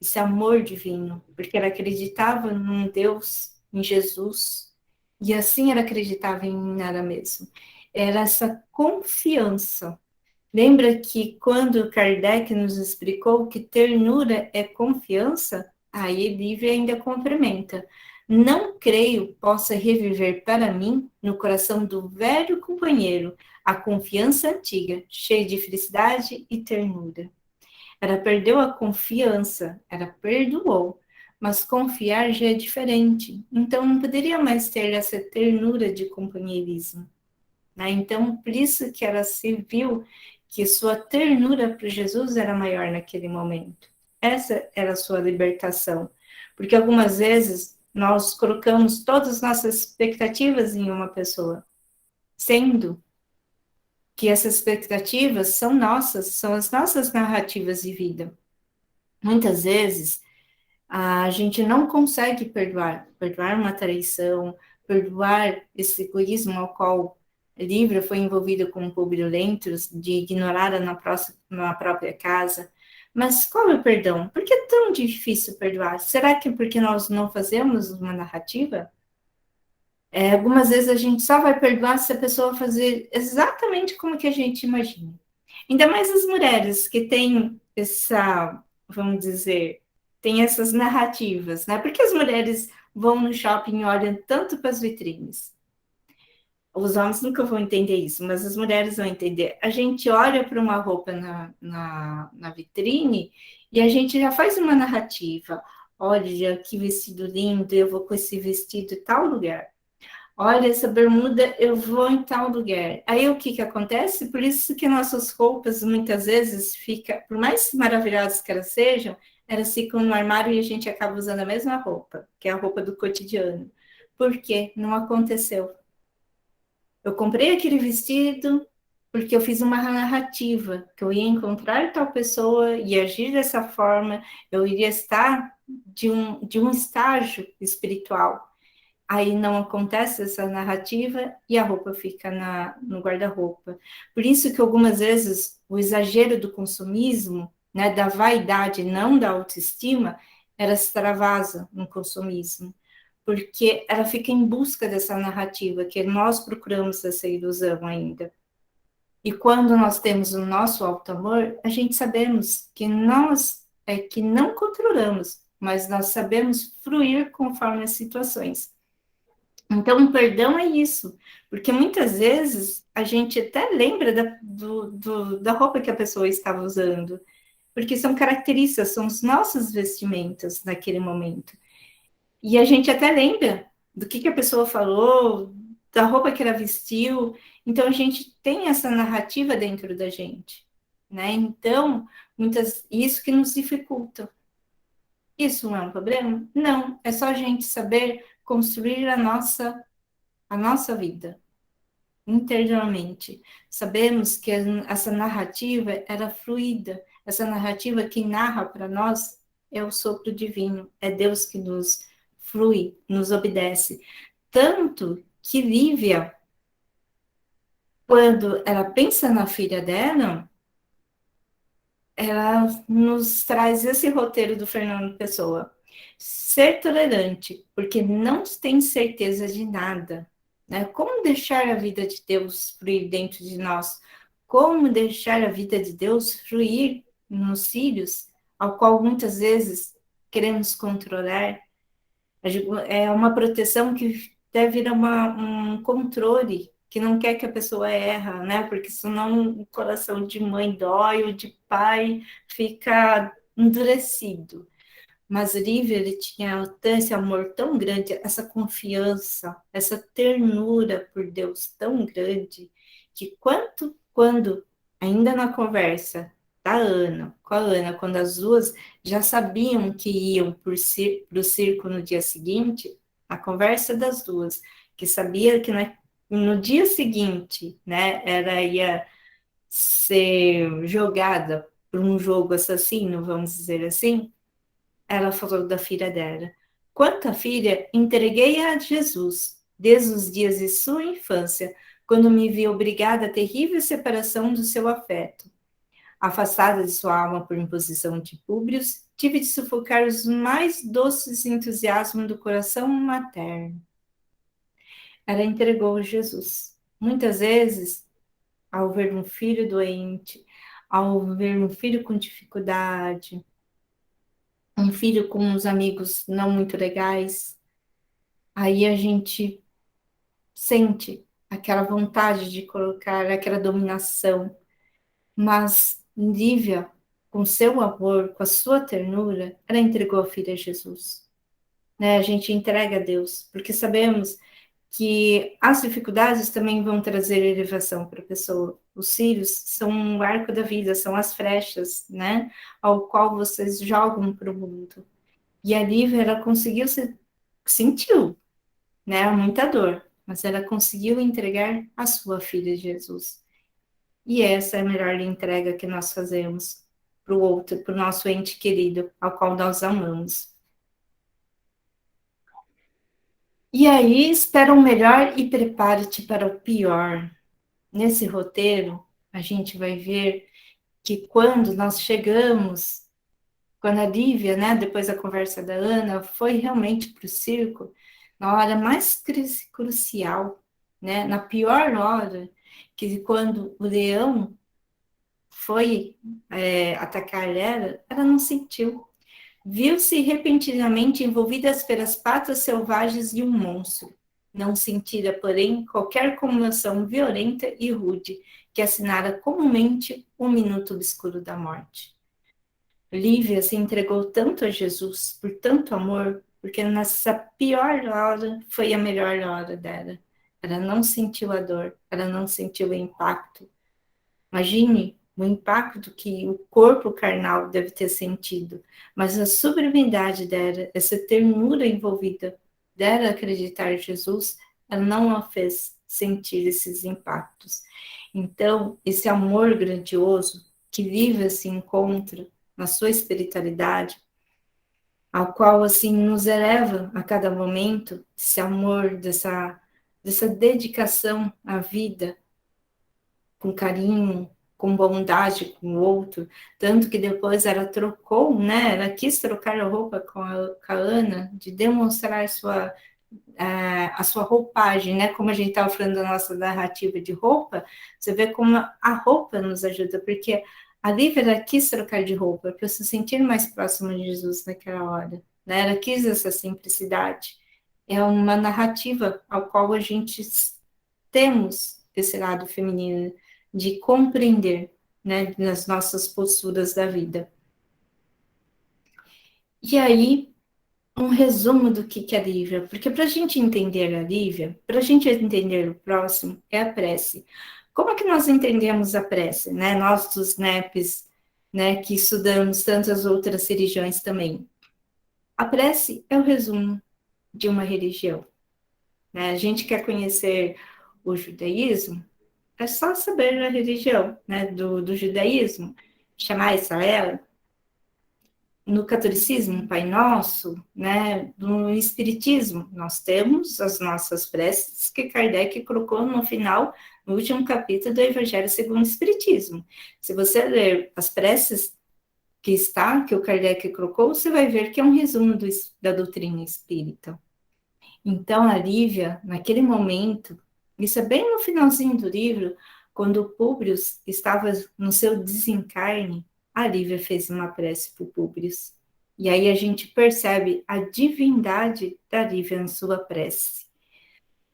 esse amor divino, porque ela acreditava num Deus, em Jesus, e assim ela acreditava em ela mesma. Era essa confiança. Lembra que quando Kardec nos explicou que ternura é confiança, aí Lívia ainda complementa. Não creio possa reviver para mim, no coração do velho companheiro, a confiança antiga, cheia de felicidade e ternura. Ela perdeu a confiança, ela perdoou, mas confiar já é diferente. Então, não poderia mais ter essa ternura de companheirismo. Né? Então, por isso que ela se viu que sua ternura para Jesus era maior naquele momento. Essa era a sua libertação. Porque algumas vezes nós colocamos todas as nossas expectativas em uma pessoa, sendo que essas expectativas são nossas, são as nossas narrativas de vida. Muitas vezes, a gente não consegue perdoar uma traição, perdoar esse egoísmo ao qual Lívia foi envolvida com Publio Lentulus, de ignorá-la na própria casa. Mas qual é o perdão? Por que é tão difícil perdoar? Será que é porque nós não fazemos uma narrativa? Algumas vezes a gente só vai perdoar se a pessoa fazer exatamente como que a gente imagina. Ainda mais as mulheres que têm essa, vamos dizer, tem essas narrativas, né? Porque as mulheres vão no shopping e olham tanto para as vitrines. Os homens nunca vão entender isso, mas as mulheres vão entender. A gente olha para uma roupa na vitrine e a gente já faz uma narrativa. Olha, que vestido lindo, eu vou com esse vestido em tal lugar. Olha, essa bermuda, eu vou em tal lugar. Aí o que acontece? Por isso que nossas roupas, muitas vezes, ficam, por mais maravilhosas que elas sejam, elas ficam no armário e a gente acaba usando a mesma roupa, que é a roupa do cotidiano. Por quê? Não aconteceu. Eu comprei aquele vestido porque eu fiz uma narrativa, que eu ia encontrar tal pessoa e agir dessa forma, eu iria estar de um estágio espiritual. aí não acontece essa narrativa e a roupa fica no guarda-roupa. Por isso que algumas vezes o exagero do consumismo, né, da vaidade, não da autoestima, ela extravasa no consumismo, porque ela fica em busca dessa narrativa que nós procuramos essa ilusão ainda. E quando nós temos o nosso auto-amor, a gente sabemos que nós é que não controlamos, mas nós sabemos fluir conforme as situações. Então, o perdão é isso, porque muitas vezes a gente até lembra da roupa que a pessoa estava usando, porque são características, são os nossos vestimentas naquele momento. E a gente até lembra do que a pessoa falou, da roupa que ela vestiu. Então, a gente tem essa narrativa dentro da gente, né? Então, isso que nos dificulta. Isso não é um problema? Não, é só a gente saber construir a nossa vida interiormente. Sabemos que essa narrativa era fluida, essa narrativa que narra para nós é o sopro divino, é Deus que nos flui, nos obedece. Tanto que Lívia, quando ela pensa na filha dela, ela nos traz esse roteiro do Fernando Pessoa. Ser tolerante, porque não tem certeza de nada. Né? Como deixar a vida de Deus fluir dentro de nós? Como deixar a vida de Deus fluir nos filhos, ao qual muitas vezes queremos controlar? É uma proteção que deve virar um controle, que não quer que a pessoa erra, né? Porque senão o coração de mãe dói, ou de pai fica endurecido. Mas Lívia, ele tinha esse amor tão grande, essa confiança, essa ternura por Deus tão grande, que quando ainda na conversa da Ana, com a Ana, quando as duas já sabiam que iam para o circo no dia seguinte, a conversa das duas, que sabia que no dia seguinte, né, ela ia ser jogada por um jogo assassino, vamos dizer assim, ela falou da filha dela. Quanto à filha, entreguei-a a Jesus, desde os dias de sua infância, quando me vi obrigada à terrível separação do seu afeto. Afastada de sua alma por imposição de Públio, tive de sufocar os mais doces entusiasmos do coração materno. Ela entregou a Jesus. Muitas vezes, ao ver um filho doente, ao ver um filho com dificuldade, um filho com uns amigos não muito legais, aí a gente sente aquela vontade de colocar aquela dominação, mas Lívia, com seu amor, com a sua ternura, ela entregou a filha a Jesus. Né? A gente entrega a Deus, porque sabemos que as dificuldades também vão trazer elevação para a pessoa. Os filhos são o arco da vida, são as flechas, né, ao qual vocês jogam para o mundo. E a Lívia, ela conseguiu, sentiu, né, muita dor, mas ela conseguiu entregar a sua filha Jesus. E essa é a melhor entrega que nós fazemos para o outro, para o nosso ente querido, ao qual nós amamos. E aí, espera o melhor e prepare-te para o pior. Nesse roteiro, a gente vai ver que quando nós chegamos, quando a Lívia, né, depois da conversa da Ana, foi realmente para o circo, na hora mais crucial, né, na pior hora, que quando o leão foi atacar ela não sentiu. Viu-se repentinamente envolvidas pelas patas selvagens de um monstro. Não sentira, porém, qualquer comoção violenta e rude que assinara comumente o minuto obscuro da morte. Lívia se entregou tanto a Jesus, por tanto amor, porque nessa pior hora foi a melhor hora dela. Ela não sentiu a dor, ela não sentiu o impacto. Imagine o impacto que o corpo carnal deve ter sentido, mas a sublimidade dela, essa ternura envolvida dela acreditar em Jesus, ela não a fez sentir esses impactos. Então, esse amor grandioso que Lívia se encontra na sua espiritualidade, ao qual, assim, nos eleva a cada momento, esse amor, dessa dedicação à vida, com carinho, com bondade com o outro, tanto que depois ela trocou, né? Ela quis trocar a roupa com a Ana, de demonstrar a sua roupagem, né? Como a gente estava falando da nossa narrativa de roupa, você vê como a roupa nos ajuda, porque a Lívia ela quis trocar de roupa para se sentir mais próxima de Jesus naquela hora, né? Ela quis essa simplicidade. É uma narrativa ao qual a gente temos esse lado feminino de compreender, né, nas nossas posturas da vida. E aí, um resumo do que é a Lívia, porque para a gente entender a Lívia, para a gente entender o próximo, é a prece. Como é que nós entendemos a prece, né? Nós dos NEPs, né, que estudamos tantas outras religiões também. A prece é o resumo de uma religião, né? A gente quer conhecer o judaísmo, é só saber a religião, né, do judaísmo, chamar Israel, no catolicismo, Pai Nosso, né, no espiritismo, nós temos as nossas preces que Kardec colocou no final, no último capítulo do Evangelho segundo o Espiritismo. Se você ler as preces que o Kardec colocou, você vai ver que é um resumo da doutrina espírita. Então, a Lívia, naquele momento, isso é bem no finalzinho do livro, quando o Públio estava no seu desencarne, a Lívia fez uma prece para o Públio. E aí a gente percebe a divindade da Lívia na sua prece.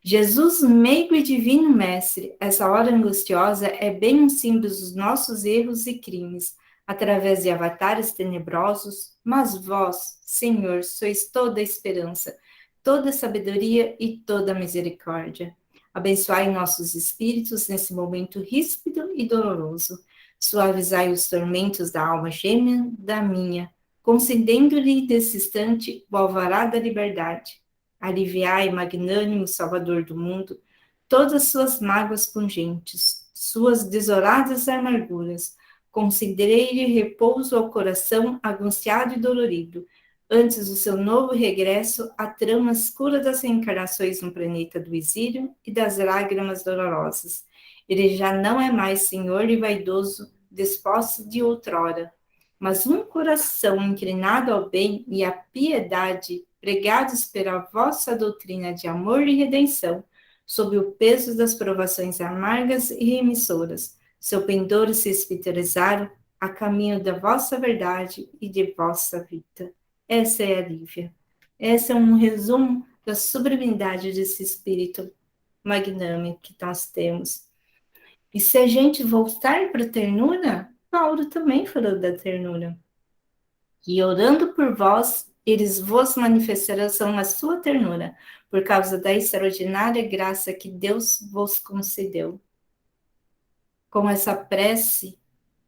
Jesus, meigo e divino mestre, essa hora angustiosa é bem um símbolo dos nossos erros e crimes, através de avatares tenebrosos, mas vós, Senhor, sois toda a esperança, toda a sabedoria e toda a misericórdia. Abençoai nossos espíritos nesse momento ríspido e doloroso. Suavizai os tormentos da alma gêmea da minha, concedendo-lhe desse instante o alvará da liberdade. Aliviai, magnânimo Salvador do mundo, todas suas mágoas pungentes, suas desoladas amarguras. Concederei-lhe repouso ao coração angustiado e dolorido, antes do seu novo regresso à trama escura das reencarnações no planeta do exílio e das lágrimas dolorosas. Ele já não é mais senhor e vaidoso, desposse de outrora, mas um coração inclinado ao bem e à piedade, pregados pela vossa doutrina de amor e redenção, sob o peso das provações amargas e remissoras, seu pendor se espiritualizaram a caminho da vossa verdade e de vossa vida. Essa é a Lívia. Esse é um resumo da sublimidade desse espírito magnânimo que nós temos. E se a gente voltar para a ternura, Paulo também falou da ternura. E orando por vós, eles vos manifestarão a sua ternura, por causa da extraordinária graça que Deus vos concedeu. Com essa prece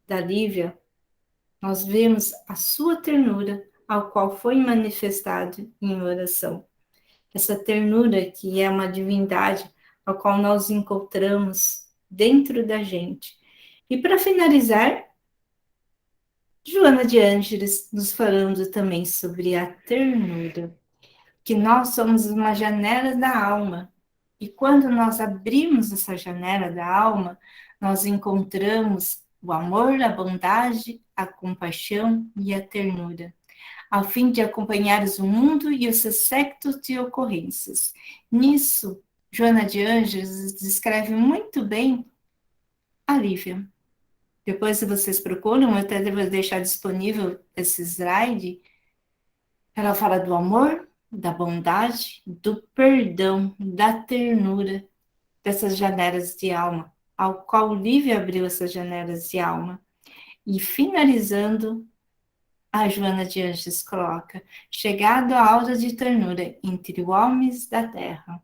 da Lívia, nós vemos a sua ternura, ao qual foi manifestado em oração. Essa ternura que é uma divindade, ao qual nós encontramos dentro da gente. E para finalizar, Joana de Ângeles nos falando também sobre a ternura, que nós somos uma janela da alma. E quando nós abrimos essa janela da alma, nós encontramos o amor, a bondade, a compaixão e a ternura, a fim de acompanhares o mundo e os seus séculos de ocorrências. Nisso, Joana de Ângeles descreve muito bem a Lívia. Depois, se vocês procuram, eu até devo deixar disponível esse slide. Ela fala do amor, da bondade, do perdão, da ternura, dessas janelas de alma, ao qual Lívia abriu essas janelas de alma. E finalizando, a Joana de Anjos coloca, chegado à aura de ternura entre homens da terra.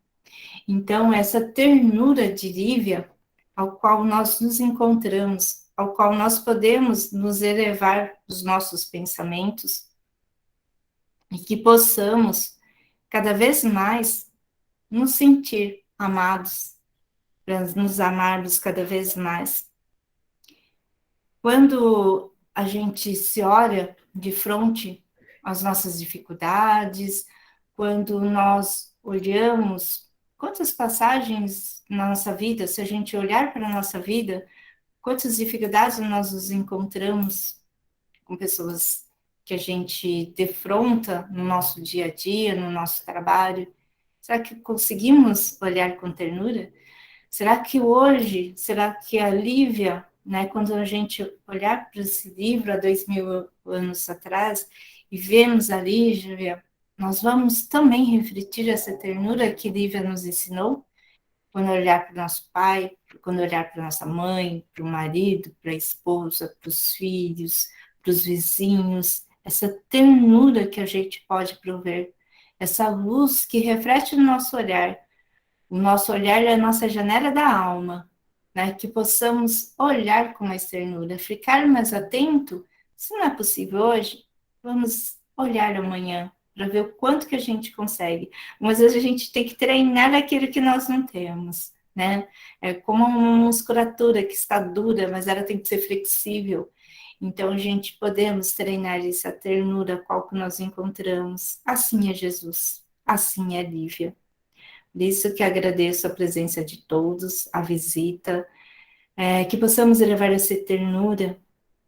Então, essa ternura de Lívia, ao qual nós nos encontramos, ao qual nós podemos nos elevar os nossos pensamentos, e que possamos, cada vez mais, nos sentir amados, para nos amarmos cada vez mais. Quando a gente se olha de frente as nossas dificuldades, quando nós olhamos quantas passagens na nossa vida, se a gente olhar para a nossa vida, quantas dificuldades nós nos encontramos com pessoas que a gente defronta no nosso dia a dia, no nosso trabalho. Será que conseguimos olhar com ternura? Será que hoje, será que a Lívia, né, quando a gente olhar para esse livro há 2000 anos atrás e vemos a Lívia, nós vamos também refletir essa ternura que Lívia nos ensinou? Quando olhar para o nosso pai, quando olhar para nossa mãe, para o marido, para a esposa, para os filhos, para os vizinhos, essa ternura que a gente pode prover, essa luz que reflete no nosso olhar. O nosso olhar é a nossa janela da alma, né? Que possamos olhar com mais ternura, ficar mais atento. Se não é possível hoje, vamos olhar amanhã para ver o quanto que a gente consegue. Mas às vezes a gente tem que treinar aquilo que nós não temos, né? É como uma musculatura que está dura, mas ela tem que ser flexível. Então, a gente podemos treinar essa ternura qual que nós encontramos. Assim é Jesus, assim é Lívia. Por isso que agradeço a presença de todos, a visita, que possamos elevar essa ternura,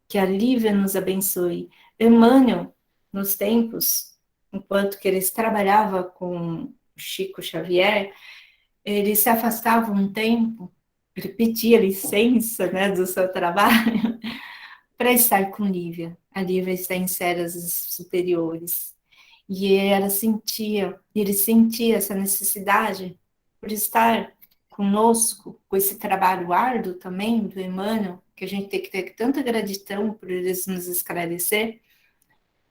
que a Lívia nos abençoe. Emmanuel, nos tempos, enquanto que eles trabalhava com Chico Xavier, ele se afastava um tempo, ele pedia licença, né, do seu trabalho, para estar com Lívia. A Lívia está em séries superiores. E ele sentia essa necessidade por estar conosco, com esse trabalho árduo também do Emmanuel, que a gente tem que ter tanta gratidão por eles nos esclarecer,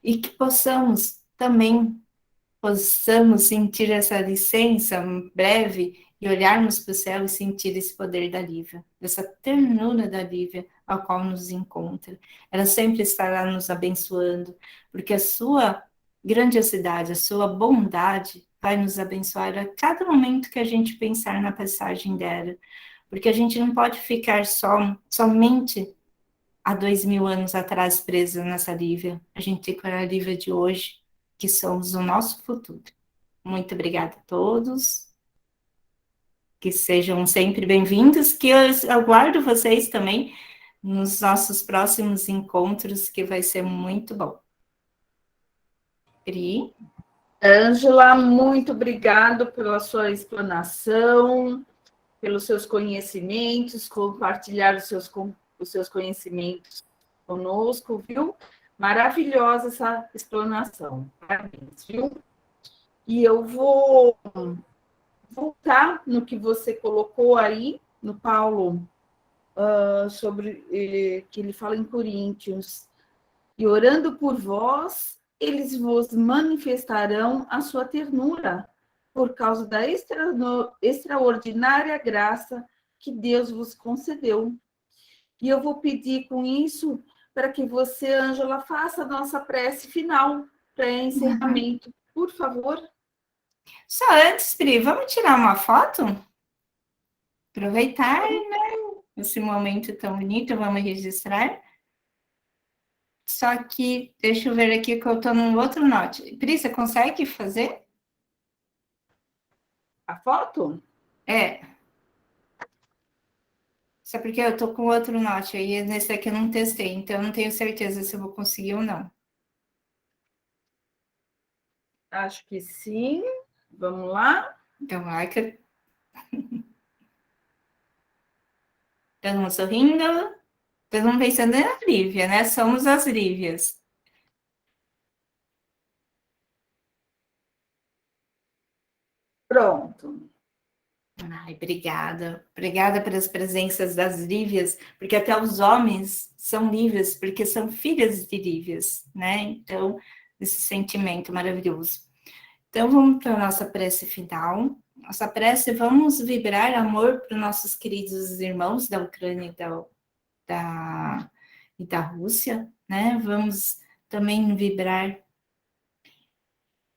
e que possamos sentir essa licença breve e olharmos para o céu e sentir esse poder da Lívia, dessa ternura da Lívia ao qual nos encontra. Ela sempre estará nos abençoando, porque a sua grandiosidade, a sua bondade vai nos abençoar a cada momento que a gente pensar na passagem dela, porque a gente não pode ficar somente há 2000 anos atrás presa nessa Lívia. A gente tem que olhar a Lívia de hoje, que somos o nosso futuro. Muito obrigada a todos, que sejam sempre bem-vindos, que eu aguardo vocês também nos nossos próximos encontros, que vai ser muito bom. Pri? Ângela, muito obrigado pela sua explanação, pelos seus conhecimentos, compartilhar os seus conhecimentos conosco, viu? Maravilhosa essa explanação. Parabéns, viu? E eu vou voltar no que você colocou aí, no Paulo, sobre que ele fala em Coríntios. E orando por vós, eles vos manifestarão a sua ternura, por causa da extraordinária graça que Deus vos concedeu. E eu vou pedir com isso para que você, Ângela, faça a nossa prece final para encerramento, por favor. Só antes, Pri, vamos tirar uma foto? Aproveitar, né, esse momento tão bonito, vamos registrar. Só que, deixa eu ver aqui que eu estou num outro note. Pri, você consegue fazer? A foto? É. Só porque eu estou com outro note, aí nesse aqui eu não testei, então eu não tenho certeza se eu vou conseguir ou não. Acho que sim. Vamos lá. Então, vai que... Todo mundo sorrindo, todo mundo pensando na Lívia, né? Somos as Lívias. Pronto. Ai, obrigada. Obrigada pelas presenças das Lívias, porque até os homens são Lívias, porque são filhas de Lívias, né? Então, esse sentimento maravilhoso. Então, vamos para a nossa prece final. Nossa prece, vamos vibrar amor para os nossos queridos irmãos da Ucrânia e da Rússia, né? Vamos também vibrar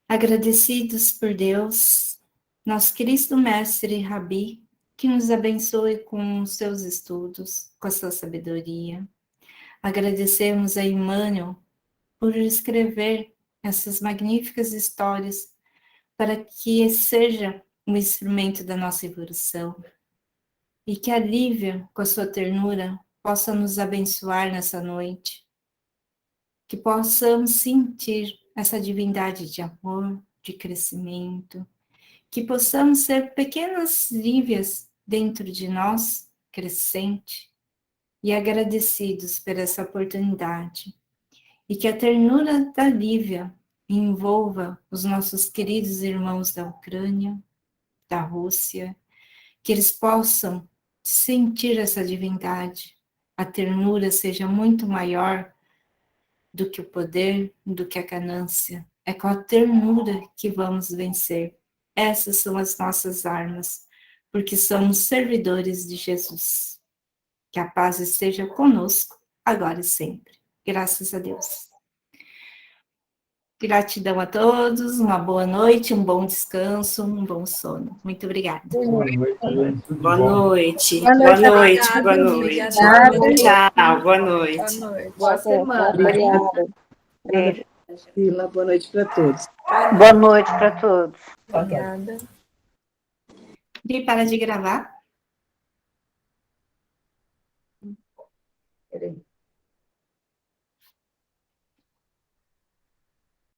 agradecidos por Deus, nosso Cristo Mestre Rabi, que nos abençoe com os seus estudos, com a sua sabedoria. Agradecemos a Emmanuel por escrever essas magníficas histórias, para que seja um instrumento da nossa evolução, e que a Lívia, com a sua ternura, possa nos abençoar nessa noite, que possamos sentir essa divindade de amor, de crescimento, que possamos ser pequenas Lívias dentro de nós, crescente, e agradecidos por essa oportunidade. E que a ternura da Lívia envolva os nossos queridos irmãos da Ucrânia, da Rússia, que eles possam sentir essa divindade, a ternura seja muito maior do que o poder, do que a ganância. É com a ternura que vamos vencer. Essas são as nossas armas, porque somos servidores de Jesus. Que a paz esteja conosco, agora e sempre. Graças a Deus. Gratidão a todos, uma boa noite, um bom descanso, um bom sono. Muito obrigada. Boa noite. Boa noite. Boa noite. Boa noite. Obrigada. Boa noite. Boa noite. Boa semana. Obrigada. Priscila, boa noite para todos. Boa noite para todos. Obrigada. E para de gravar.